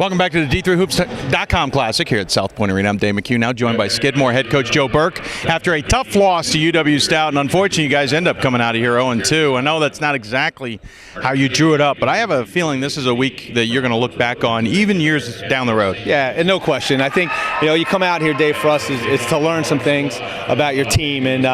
Welcome back to the D3Hoops.com Classic here at South Point Arena. I'm Dave McHugh, now joined by Skidmore head coach Joe Burke. After a tough loss to UW Stout, and unfortunately you guys end up coming out of here 0-2. I know that's not exactly how you drew it up, but I have a feeling this is a week that you're going to look back on even years down the road. Yeah, and no question. I think, you come out here, Dave, for us is to learn some things about your team. And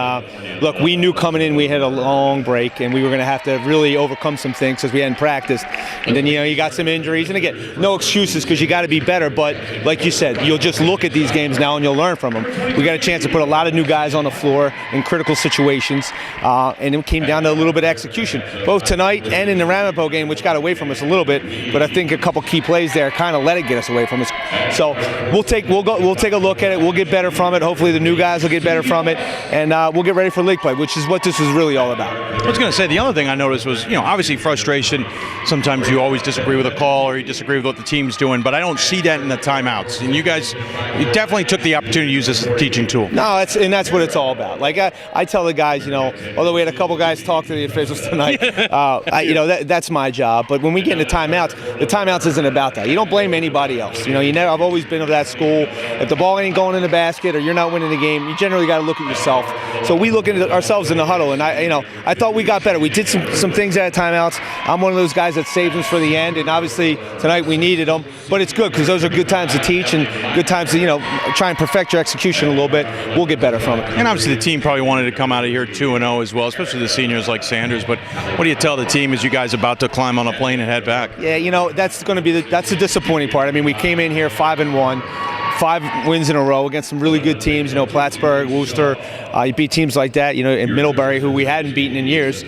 look, we knew coming in we had a long break, and we were going to have to really overcome some things because we hadn't practiced. And then, you got some injuries. And again, no excuses because you got to be better. But like you said, you'll just look at these games now and you'll learn from them. We got a chance to put a lot of new guys on the floor in critical situations, and it came down to a little bit of execution, both tonight and in the Ramapo game, which got away from us a little bit. But I think a couple key plays there kind of let it get us away from us. So we'll take a look at it. We'll get better from it. Hopefully the new guys will get better from it, and we'll get ready for league play, which is what this is really all about. I was going to say, the other thing I noticed was, obviously frustration. Sometimes you always disagree with a call or you disagree with what the team's doing, but I don't see that in the timeouts. And you guys, you definitely took the opportunity to use this as a teaching tool. No, that's what it's all about. Like I tell the guys, although we had a couple guys talk to the officials tonight, that's my job. But when we get into timeouts, the timeouts isn't about that. You don't blame anybody else. I've always been of that school. If the ball ain't going in the basket or you're not winning the game, you generally got to look at yourself. So we look at ourselves in the huddle, and I thought we got better. We did some things out of timeouts. I'm one of those guys that saved them for the end, and obviously tonight we needed them. But it's good because those are good times to teach and good times to try and perfect your execution a little bit. We'll get better from it. And obviously the team probably wanted to come out of here 2-0 as well, especially the seniors like Sanders. But what do you tell the team as you guys about to climb on a plane and head back? Yeah, that's going to be that's the disappointing part. I mean, we came in here 5-1. 5 wins in a row against some really good teams, Plattsburgh, Worcester. You beat teams like that, in Middlebury, who we hadn't beaten in years.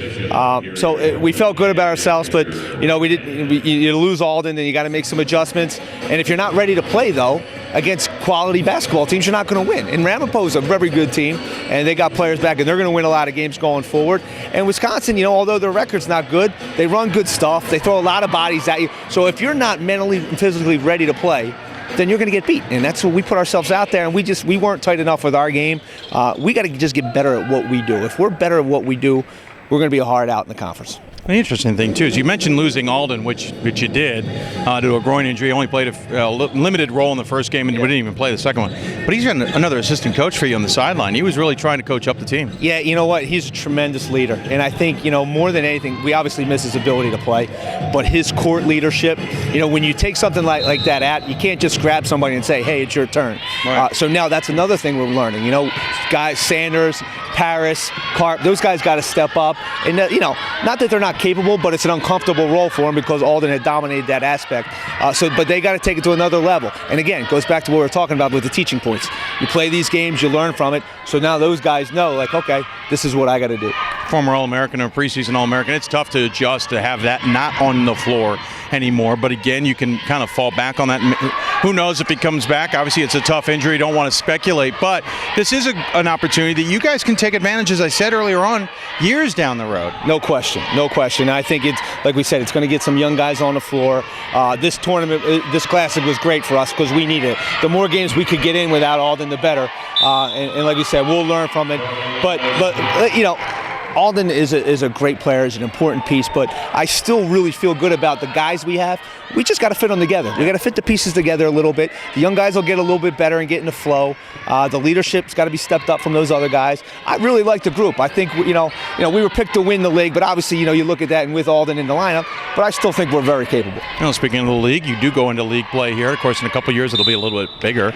So we felt good about ourselves, but you lose Alden, then you got to make some adjustments. And if you're not ready to play, though, against quality basketball teams, you're not going to win. And Ramapo is a very good team, and they got players back, and they're going to win a lot of games going forward. And Wisconsin, although their record's not good, they run good stuff. They throw a lot of bodies at you. So if you're not mentally and physically ready to play, then you're going to get beat. And that's what we put ourselves out there, and we weren't tight enough with our game. We got to just get better at what we do. If we're better at what we do, we're going to be a hard out in the conference. The interesting thing, too, is you mentioned losing Alden, which you did, to a groin injury. He only played a limited role in the first game and didn't even play the second one. But he's another assistant coach for you on the sideline. He was really trying to coach up the team. Yeah, you know what? He's a tremendous leader. And I think, more than anything, we obviously miss his ability to play. But his court leadership, when you take something like that you can't just grab somebody and say, hey, it's your turn. Right. So now that's another thing we're learning. Guys, Sanders, Paris, Carp, those guys got to step up. And, not that they're not capable, but it's an uncomfortable role for them because Alden had dominated that aspect. But they got to take it to another level. And again, it goes back to what we were talking about with the teaching points. You play these games, you learn from it. So now those guys know, okay, this is what I got to do. Former All-American or preseason All-American, it's tough to adjust to have that not on the floor anymore. But again, you can kind of fall back on that. Who knows if he comes back? Obviously, it's a tough injury. Don't want to speculate. But this is an opportunity that you guys can take advantage, as I said earlier on, years down the road. No question. I think it's, like we said, it's going to get some young guys on the floor. This tournament, this Classic was great for us because we needed it. The more games we could get in without Alden, the better. And like you said, we'll learn from it. But Alden is a great player, is an important piece, but I still really feel good about the guys we have. We just got to fit them together. We got to fit the pieces together a little bit. The young guys will get a little bit better and get in the flow. The leadership's got to be stepped up from those other guys. I really like the group. I think we were picked to win the league, but obviously you look at that and with Alden in the lineup. But I still think we're very capable. Speaking of the league, you do go into league play here. Of course, in a couple of years it'll be a little bit bigger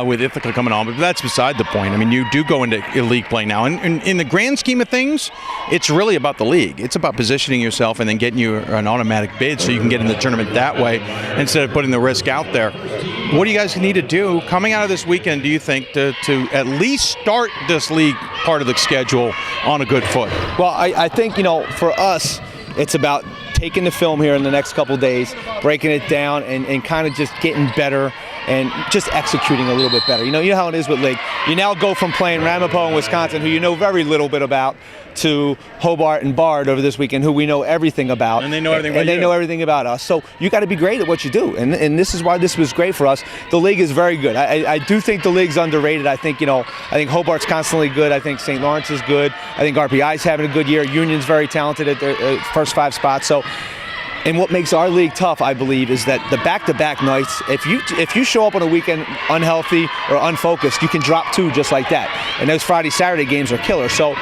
with Ithaca coming on, but that's beside the point. I mean, you do go into league play now, and in the grand scheme of things, it's really about the league. It's about positioning yourself and then getting you an automatic bid so you can get in the tournament that way instead of putting the risk out there. What do you guys need to do coming out of this weekend, do you think, to at least start this league part of the schedule on a good foot? Well, I think, for us, it's about taking the film here in the next couple of days, breaking it down, and kind of just getting better and just executing a little bit better. You know how it is with league. You now go from playing Ramapo and Wisconsin, who you know very little bit about, to Hobart and Bard over this weekend, who we know everything about. And they know everything about you. And they know everything about us. So you got to be great at what you do. And this is why this was great for us. The league is very good. I do think the league's underrated. I think Hobart's constantly good. I think St. Lawrence is good. I think RPI's having a good year. Union's very talented at their first 5 spots. So And what makes our league tough, I believe, is that the back-to-back nights, if you show up on a weekend unhealthy or unfocused, you can drop 2 just like that. And those Friday, Saturday games are killer. So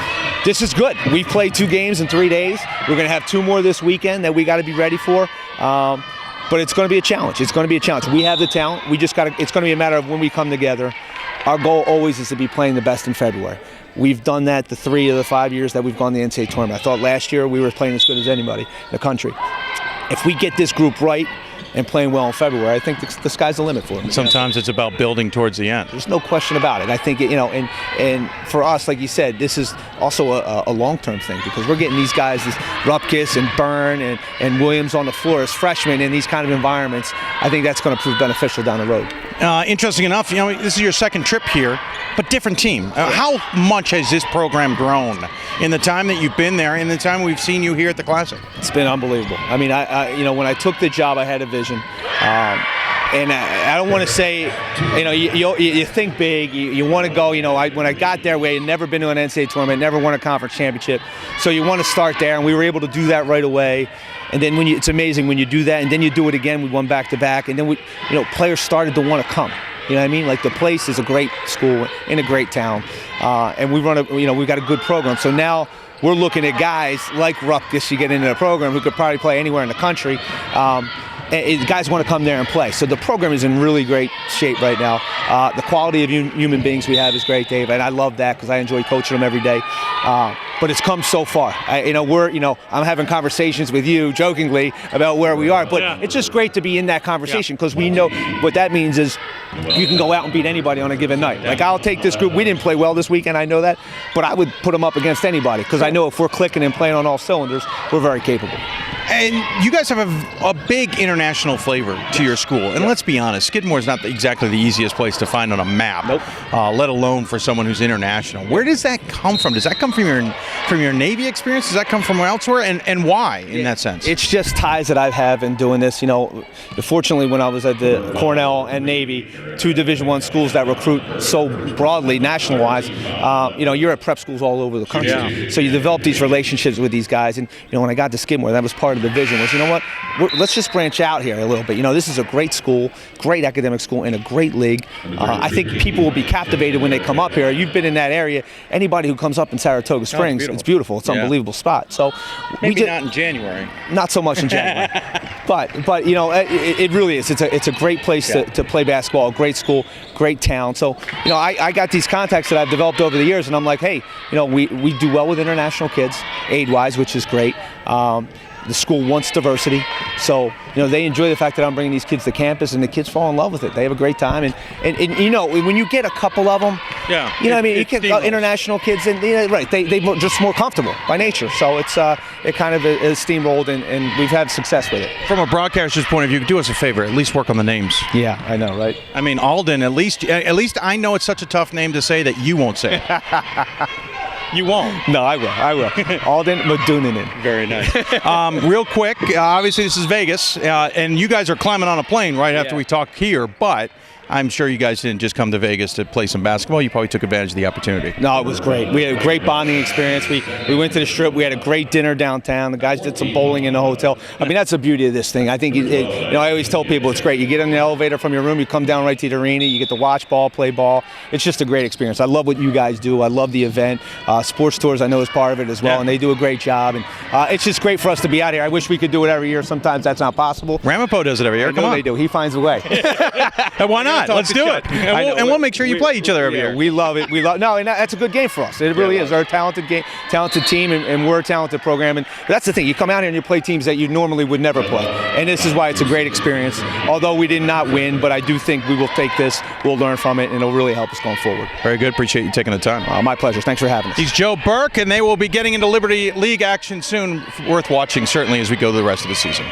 this is good. We've played 2 games in 3 days. We're going to have 2 more this weekend that we got to be ready for. But it's going to be a challenge. It's going to be a challenge. We have the talent. We just got to. It's going to be a matter of when we come together. Our goal always is to be playing the best in February. We've done that the 3 of the 5 years that we've gone to the NCAA tournament. I thought last year we were playing as good as anybody in the country. If we get this group right and playing well in February, I think the sky's the limit for them. Sometimes it's about building towards the end. There's no question about it. I think, and for us, like you said, this is also a long-term thing because we're getting these guys, this Rupkis and Byrne and Williams on the floor as freshmen in these kind of environments. I think that's going to prove beneficial down the road. Interesting enough, this is your second trip here, but different team. How much has this program grown in the time that you've been there and the time we've seen you here at the Classic? It's been unbelievable. I mean, when I took the job, I had a vision. And I don't want to say, you think big, you want to go, when I got there, we had never been to an NCAA tournament, never won a conference championship. So you want to start there, and we were able to do that right away. And then it's amazing when you do that, and then you do it again. We won back-to-back, and then players started to want to come. You know what I mean? Like the place is a great school in a great town, and we run we've got a good program. So now we're looking at guys like Rupkis, you get into the program, who could probably play anywhere in the country. Guys want to come there and play. So the program is in really great shape right now. The quality of human beings we have is great, Dave, and I love that because I enjoy coaching them every day. But it's come so far. I'm having conversations with you jokingly about where we are, but It's just great to be in that conversation because we know what that means is you can go out and beat anybody on a given night. Like I'll take this group. We didn't play well this weekend, I know that, but I would put them up against anybody because I know if we're clicking and playing on all cylinders, we're very capable. And you guys have a big international flavor to your school. And let's be honest, Skidmore is not exactly the easiest place to find on a map, let alone for someone who's international. Where does that come from? Does that come from your Navy experience? Does that come from elsewhere? And why, in that sense? It's just ties that I have in doing this. Fortunately, when I was at the Cornell and Navy, 2 Division I schools that recruit so broadly, national-wise, you're at prep schools all over the country. Yeah. So you develop these relationships with these guys. And, when I got to Skidmore, that was part of the vision was, let's just branch out here a little bit. This is a great school, great academic school, and a great league. I think people will be captivated when they come up here. You've been in that area. Anybody who comes up in Saratoga Springs, it's beautiful. It's an unbelievable spot. So maybe not in January. Not so much in January. but it really is. It's a great place to play basketball, a great school, great town. So, I got these contacts that I've developed over the years, and I'm like, hey, we do well with international kids, aid-wise, which is great. The school wants diversity, so they enjoy the fact that I'm bringing these kids to campus, and the kids fall in love with it. They have a great time, and when you get a couple of them, you get international kids, and they're just more comfortable by nature. So it kind of is steamrolled, and we've had success with it. From a broadcaster's point of view, do us a favor, at least work on the names. Yeah, I know, right? I mean, Alden. At least I know it's such a tough name to say that you won't say it. You won't. No, I will. Alden Madunanen. Very nice. Real quick, obviously this is Vegas, and you guys are climbing on a plane right after we talk here, but I'm sure you guys didn't just come to Vegas to play some basketball. You probably took advantage of the opportunity. No, it was great. We had a great bonding experience. We went to the Strip. We had a great dinner downtown. The guys did some bowling in the hotel. I mean, that's the beauty of this thing. I think, I always tell people it's great. You get in the elevator from your room, you come down right to the arena, you get to watch ball, play ball. It's just a great experience. I love what you guys do. I love the event. Sports Tours, I know, is part of it as well, and they do a great job. And it's just great for us to be out here. I wish we could do it every year. Sometimes that's not possible. Ramapo does it every year. Come on. They do. He finds a way. Why not? Let's do it. And we'll make sure you play each other every year. We love it. And that's a good game for us. It really is. They're a talented team, and we're a talented program. And that's the thing. You come out here and you play teams that you normally would never play. And this is why it's a great experience. Although we did not win, but I do think we will take this, we'll learn from it, and it'll really help us going forward. Very good. Appreciate you taking the time. My pleasure. Thanks for having us. He's Joe Burke, and they will be getting into Liberty League action soon. Worth watching, certainly, as we go to the rest of the season.